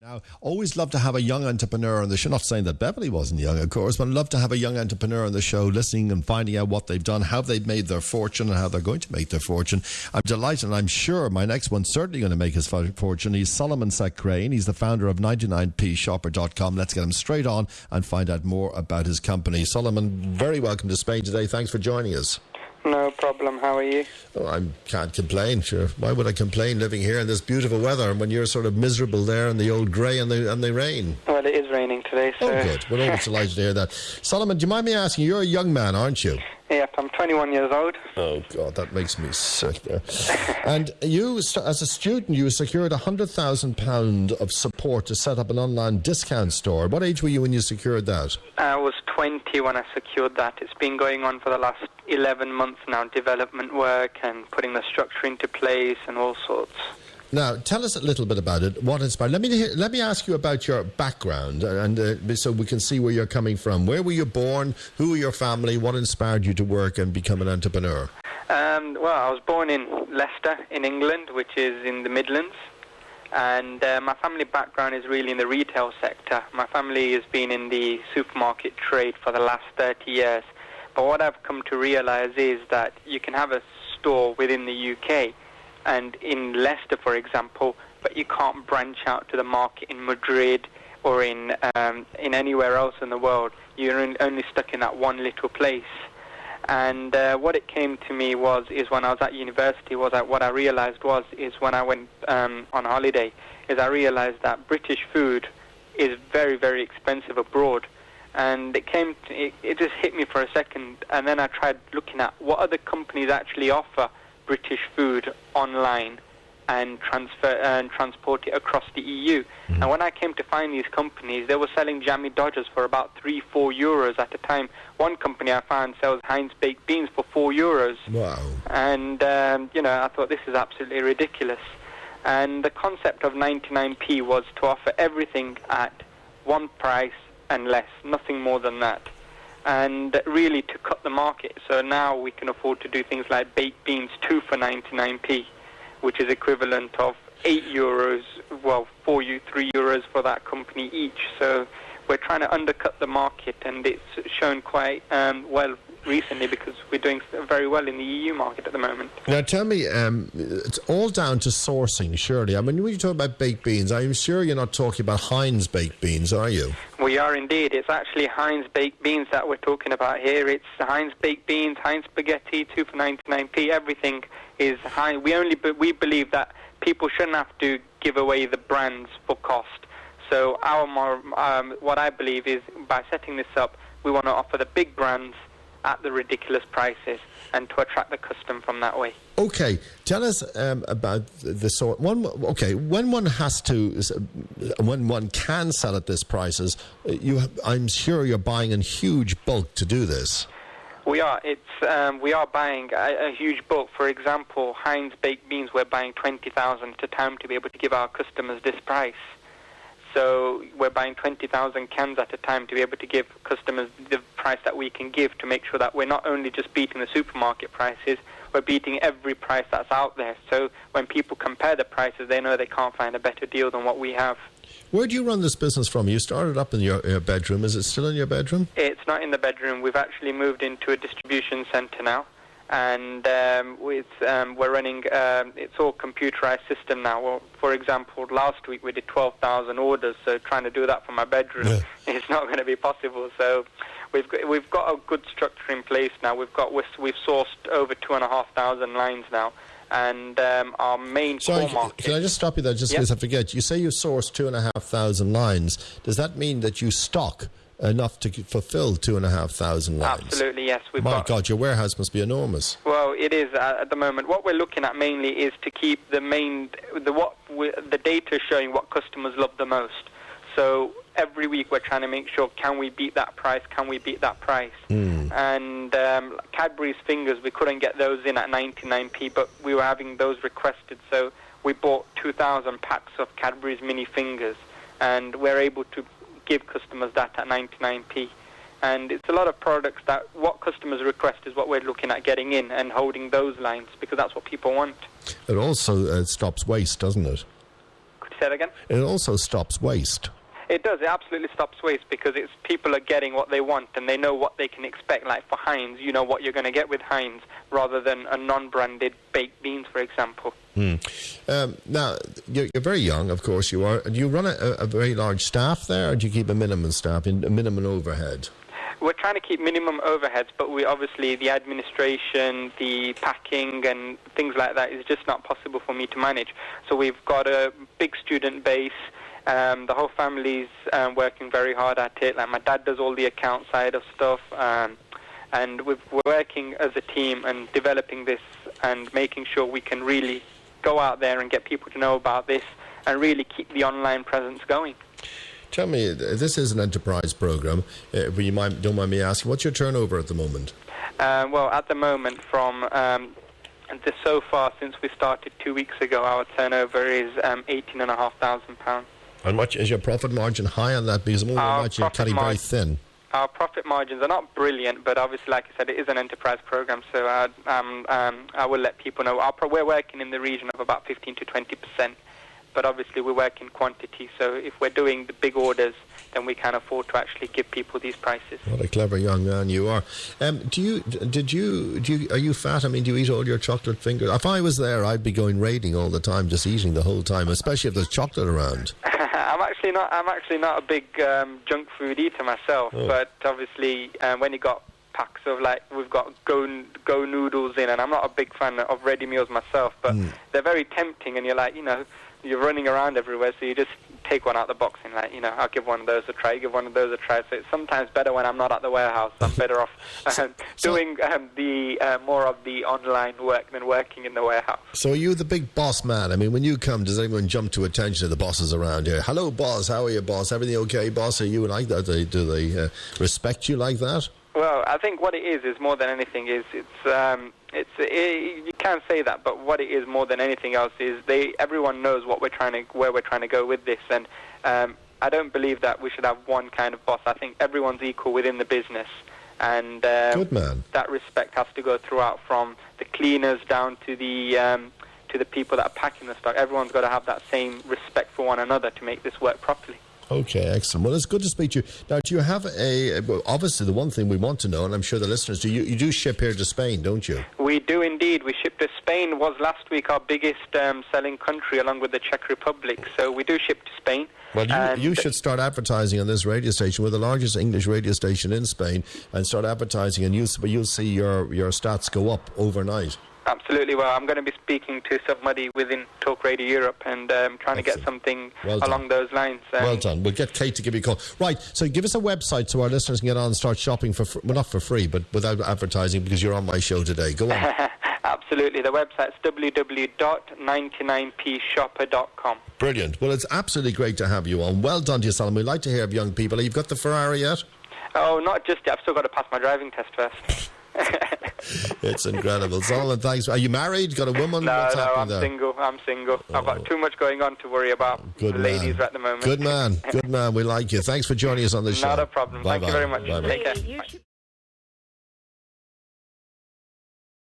Now, always love to have a young entrepreneur on the show. Not saying that Beverly wasn't young, of course, but I'd love to have a young entrepreneur on the show, listening and finding out what they've done, how they've made their fortune, and how they're going to make their fortune. I'm delighted, and I'm sure my next one's certainly going to make his fortune. He's Suleman Sacranie. He's the founder of 99pshopper.com. Let's get him straight on and find out more about his company. Suleman, very welcome to Spain today. Thanks for joining us. No problem. How are you? Oh, I can't complain, sure. Why would I complain living here in this beautiful weather and when you're sort of miserable there in the old grey and the rain? Well, it is raining today, so... Oh, good. We're always delighted to hear that. Suleman, do you mind me asking, you're a young man, aren't you? Yep, I'm 21 years old. Oh, God, that makes me sick there. And you, as a student, you secured £100,000 of support to set up an online discount store. What age were you when you secured that? I was 20 when I secured that. It's been going on for the last 11 months now, development work and putting the structure into place and all sorts. Now, tell us a little bit about it. What inspired? Let me ask you about your background, and so we can see where you're coming from. Where were you born? Who were your family? What inspired you to work and become an entrepreneur? Well, I was born in Leicester, in England, which is in the Midlands. And my family background is really in the retail sector. My family has been in the supermarket trade for the last 30 years. But what I've come to realise is that you can have a store within the UK and in Leicester, for example, but you can't branch out to the market in Madrid or in anywhere else in the world. You're only stuck in that one little place. And what it came to me is when I was at university, what I realised is when I went on holiday, is I realised that British food is very, very expensive abroad. And it just hit me for a second, and then I tried looking at what other companies actually offer British food online and transport it across the EU. Mm-hmm. And when I came to find these companies, they were selling jammy Dodgers for about €3-4 at a time. One company I found sells Heinz baked beans for €4. Wow. And I thought this is absolutely ridiculous. And the concept of 99p was to offer everything at one price and less, nothing more than that. And really to cut the market. So now we can afford to do things like baked beans 2 for 99p, which is equivalent of €8, well, €3 for that company each. So we're trying to undercut the market, and it's shown quite well recently because we're doing very well in the EU market at the moment. Now tell me, it's all down to sourcing, surely. I mean, when you talk about baked beans, I'm sure you're not talking about Heinz baked beans, are you? We are indeed. It's actually Heinz baked beans that we're talking about here. It's Heinz baked beans, Heinz spaghetti, 2 for 99p. Everything is Heinz. We believe that people shouldn't have to give away the brands for cost. So what I believe is by setting this up, we want to offer the big brands at the ridiculous prices and to attract the custom from that way. Okay, tell us about the sort. When one can sell at this prices, I'm sure you're buying in huge bulk to do this. We are. We are buying a huge bulk. For example, Heinz baked beans, we're buying 20,000 at a time to be able to give our customers this price. So we're buying 20,000 cans at a time to be able to give customers the price that we can give to make sure that we're not only just beating the supermarket prices, we're beating every price that's out there. So when people compare the prices, they know they can't find a better deal than what we have. Where do you run this business from? You started up in your bedroom. Is it still in your bedroom? It's not in the bedroom. We've actually moved into a distribution centre now. And we're running, it's all computerized system now. Well, for example, last week we did 12,000 orders, so trying to do that from my bedroom is not going to be possible. So we've got a good structure in place now. We've sourced over 2,500 lines now, and our main core market. Can I just stop you there, just in case I forget? You say you sourced 2,500 lines. Does that mean that you stock enough to fulfill 2,500 lines? Absolutely, yes. My God, your warehouse must be enormous. Well, it is at the moment. What we're looking at mainly is to keep the data showing what customers love the most. So every week we're trying to make sure, can we beat that price? Can we beat that price? And Cadbury's fingers, we couldn't get those in at 99p, but we were having those requested. So we bought 2,000 packs of Cadbury's mini fingers, and we're able to give customers that at 99p. And it's a lot of products that what customers request is what we're looking at getting in and holding those lines, because that's what people want. It also stops waste, doesn't it? Could you Say that again? It also stops waste. It does. It absolutely stops waste because it's people are getting what they want and they know what they can expect. Like for Heinz, you know what you're going to get with Heinz rather than a non-branded baked beans, for example. Now, you're very young, of course you are. Do you run a very large staff there, or do you keep a minimum staff, a minimum overhead? We're trying to keep minimum overheads, but we obviously, the administration, the packing and things like that is just not possible for me to manage. So we've got a big student base. The whole family's working very hard at it. Like my dad does all the account side of stuff, and we're working as a team and developing this and making sure we can really go out there and get people to know about this and really keep the online presence going. Tell me, this is an enterprise program. Don't mind me asking, what's your turnover at the moment? Well, at the moment, from so far since we started 2 weeks ago, our turnover is £18,500. And much is your profit margin high on that? Because you're cutting very thin. Our profit margins are not brilliant, but obviously, like I said, it is an enterprise program, so I will let people know. We're working in the region of about 15 to 20%, but obviously we work in quantity, so if we're doing the big orders, then we can afford to actually give people these prices. What a clever young man you are. Are you fat? I mean, do you eat all your chocolate fingers? If I was there, I'd be going raiding all the time, just eating the whole time, especially if there's chocolate around. I'm actually not a big junk food eater myself, but obviously when you got packs of, like, we've got go noodles in, and I'm not a big fan of ready meals myself, but they're very tempting, and you're like, you're running around everywhere, so you just take one out the box and, like, I'll give one of those a try, So it's sometimes better when I'm not at the warehouse. I'm better off doing more of the online work than working in the warehouse. So are you the big boss man? I mean, when you come, does anyone jump to attention to the bosses around here? Hello, boss. How are you, boss? Everything okay, boss? Are you like that? Do they respect you like that? Well, I think what it is more than anything is you can't say that, but what it is more than anything else is everyone knows where we're trying to go with this, and I don't believe that we should have one kind of boss. I think everyone's equal within the business, and good man. That respect has to go throughout, from the cleaners down to the people that are packing the stock. Everyone's got to have that same respect for one another to make this work properly. Okay, excellent. Well, it's good to speak to you. Now, do you have obviously the one thing we want to know, and I'm sure the listeners do, you do ship here to Spain, don't you? We do indeed. We ship to Spain. Was last week our biggest selling country, along with the Czech Republic. So we do ship to Spain. Well, you should start advertising on this radio station. We're the largest English radio station in Spain, and start advertising, and you'll see your stats go up overnight. Absolutely. Well, I'm going to be speaking to somebody within Talk Radio Europe and trying to get something along those lines. Well done. We'll get Kate to give you a call. Right, so give us a website so our listeners can get on and start shopping not for free, but without advertising, because you're on my show today. Go on. Absolutely. The website's www.99pshopper.com. Brilliant. Well, it's absolutely great to have you on. Well done to you, Solomon. We'd like to hear of young people. You've got the Ferrari yet? Oh, not just yet. I've still got to pass my driving test first. It's incredible. Solomon, thanks. Are you married? Got a woman? No, I'm single. I've got too much going on to worry about. Good the ladies at the moment. Good man. We like you. Thanks for joining us on the show. Not a problem. Bye-bye. Thank you very much. Bye-bye. Take care. Bye.